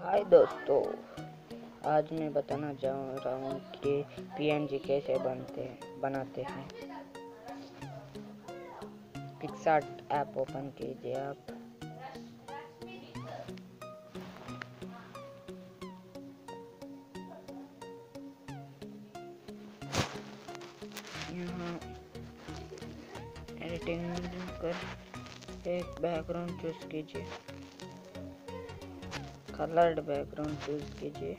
हाय दोस्तों, आज मैं बताना चाह रहा हूँ कि पीएनजी कैसे बनाते हैं। पिक्सआर्ट ऐप ओपन कीजिए आप। यहाँ एडिटिंग कर एक बैकग्राउंड चूज कीजिए, कलर्ड बैकग्राउंड चूज कीजिए।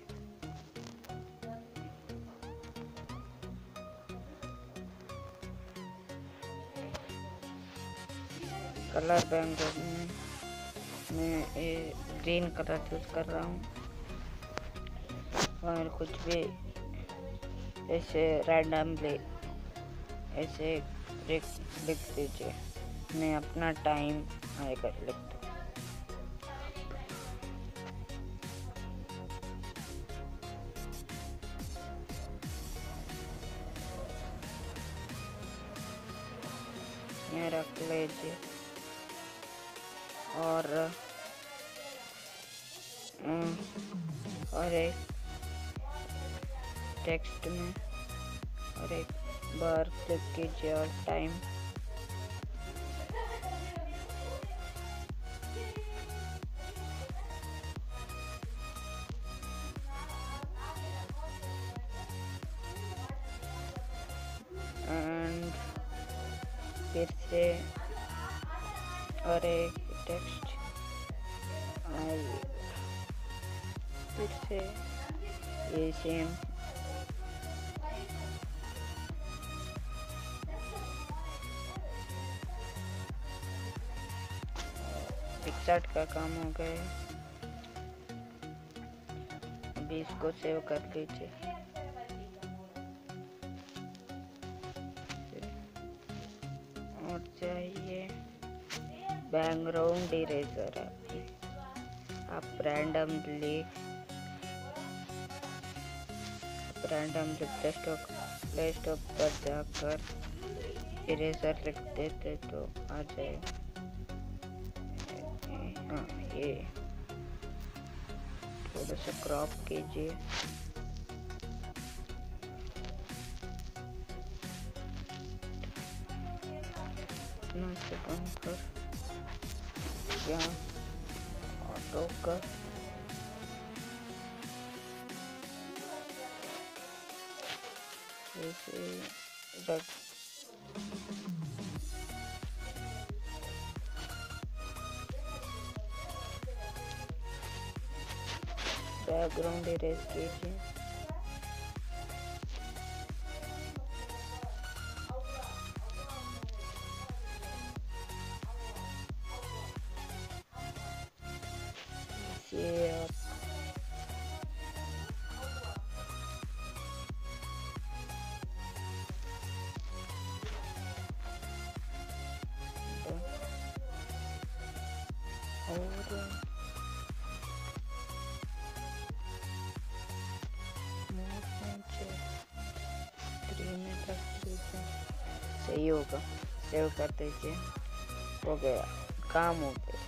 कलर बैकग्राउंड में मैं ग्रीन कलर चूज कर रहा हूँ और कुछ भी ऐसे रैंडमली ऐसे लिख दीजिए। मैं अपना टाइम आएगा लिख दूँ। ये रख लीजिए और एक टेक्स्ट में और एक बार क्लिक कीजिए और टाइम एंड फिर से और एक टेक्स्ट फिर से ये सेम पिक्सआर्ट का काम हो गया। अभी इसको सेव कर लीजिए। और चाहिए बैकग्राउंड इरेजर। आप रैंडमली प्ले स्टॉप पर जाकर इरेजर लिख देते तो आ जाए। हाँ, ये थोड़ा सा क्रॉप कीजिए। से बंद कर क्या ऑटो का ऐसे रख बैकग्राउंड इरेज कीजिए। ये आप सही होगा। सेव कर दीजिए। हो गया, काम हो गया।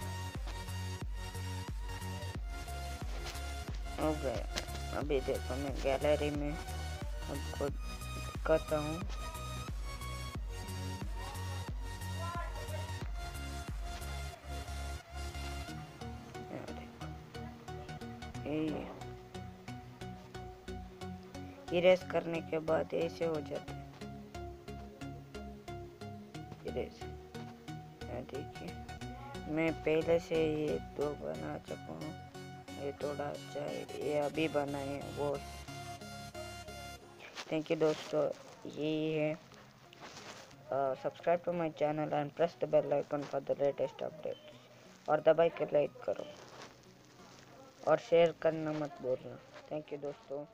अभी देखो मैं गैलरी में आपको दिखाता हूँ। इरेज करने के बाद ऐसे हो जाते हैं। इरेज देखिए, मैं पहले से ये दो बना चुका हूँ। ये थोड़ा अच्छा है, ये अभी बनाए वो। थैंक यू दोस्तों। यही है। Subscribe to my channel and press the bell icon for the latest updates. और दबाई के लाइक करो और शेयर करना मत भूलना। थैंक यू दोस्तों।